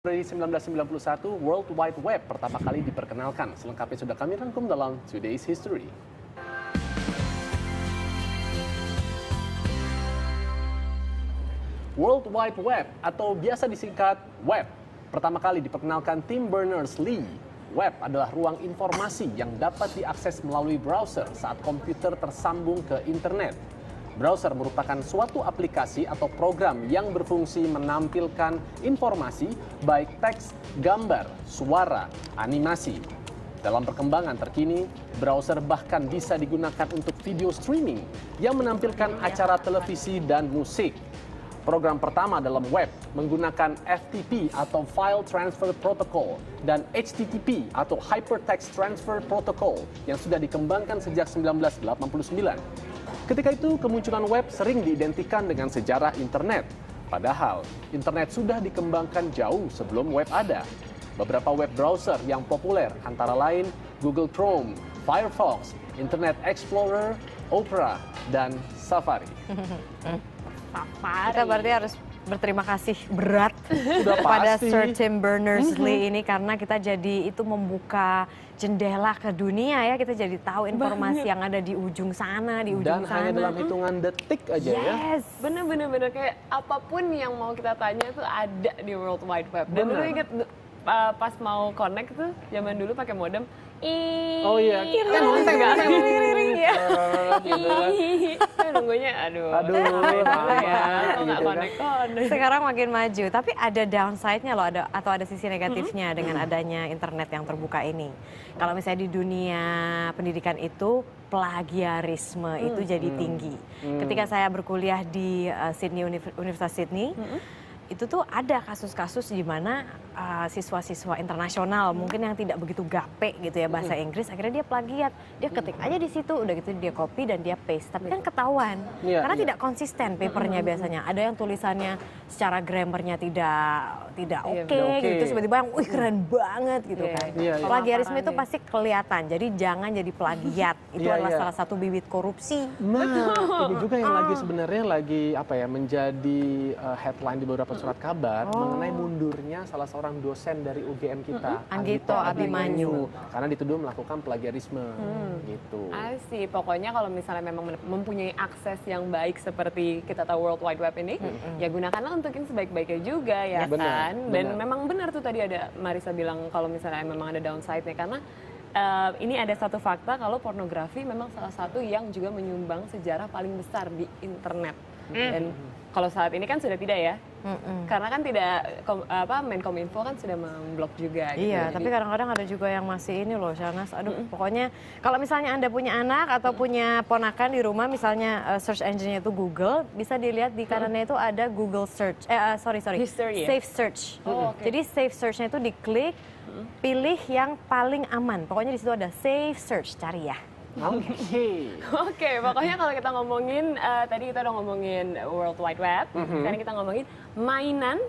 Dari 1991, World Wide Web pertama kali diperkenalkan. Selengkapnya sudah kami rangkum dalam Today's History. World Wide Web atau biasa disingkat Web pertama kali diperkenalkan Tim Berners-Lee. Web adalah ruang informasi yang dapat diakses melalui browser saat komputer tersambung ke internet. Browser merupakan suatu aplikasi atau program yang berfungsi menampilkan informasi baik teks, gambar, suara, animasi. Dalam perkembangan terkini, browser bahkan bisa digunakan untuk video streaming yang menampilkan acara televisi dan musik. Program pertama dalam web menggunakan FTP atau File Transfer Protocol dan HTTP atau Hypertext Transfer Protocol yang sudah dikembangkan sejak 1989. Ketika itu, kemunculan web sering diidentikan dengan sejarah internet. Padahal, internet sudah dikembangkan jauh sebelum web ada. Beberapa web browser yang populer antara lain Google Chrome, Firefox, Internet Explorer, Opera, dan Safari. Kita berarti harus berterima kasih berat Sudah kepada pasti. Sir Tim Berners-Lee ini karena kita jadi itu membuka jendela ke dunia ya, kita jadi tahu informasi yang ada di ujung sana, di ujung Dan sana. hanya dalam hitungan detik aja ya. Yes, Bener-bener kayak apapun yang mau kita tanya tuh ada di World Wide Web. Dan dulu Bener. inget pas mau connect tuh zaman dulu pakai modem. Oh iya, kan nonton nggak? Iya. Gitu kan. Nunggunya aduh. Aduh, lama ya. Kok nggak gitu kan. connect. Sekarang makin maju, tapi ada downside-nya loh, atau ada sisi negatifnya dengan adanya internet yang terbuka ini. Kalau misalnya di dunia pendidikan itu plagiarisme itu jadi tinggi. Ketika saya berkuliah di Universitas Sydney, itu tuh ada kasus-kasus di mana siswa-siswa internasional mungkin yang tidak begitu gape gitu ya bahasa Inggris, akhirnya dia plagiat, dia ketik aja di situ, udah gitu dia copy dan dia paste, tapi kan ketahuan karena tidak konsisten papernya biasanya, ada yang tulisannya secara grammarnya tidak oke gitu, tiba-tiba yang wih keren banget gitu kan. Plagiarisme itu pasti kelihatan, jadi jangan jadi plagiat, itu adalah salah satu bibit korupsi. Nah, ini juga yang lagi sebenarnya lagi apa ya menjadi headline di beberapa surat kabar mengenai mundurnya salah seorang dosen dari UGM kita, Anggito Abimanyu, karena dituduh melakukan plagiarisme gitu. Asih, pokoknya kalau misalnya memang mempunyai akses yang baik seperti kita tahu World Wide Web ini, ya gunakanlah untuk yang sebaik-baiknya juga ya kan. Dan memang benar tuh tadi ada Marisa bilang kalau misalnya memang ada downside-nya karena ini ada satu fakta kalau pornografi memang salah satu yang juga menyumbang sejarah paling besar di internet. Dan kalau saat ini kan sudah tidak ya, karena kan tidak Menkominfo kan sudah memblok juga. Gitu. Iya, tapi kadang-kadang ada juga yang masih ini loh, Shanas. Aduh, pokoknya kalau misalnya Anda punya anak atau punya ponakan di rumah, misalnya search engine-nya itu Google, bisa dilihat di kanannya itu ada Google Search. History, ya? Safe Search. Okay. Jadi Safe Search-nya itu diklik, pilih yang paling aman. Pokoknya di situ ada Safe Search, cari ya. Oke, pokoknya kalau kita ngomongin, tadi kita udah ngomongin World Wide Web, sekarang kita ngomongin mainan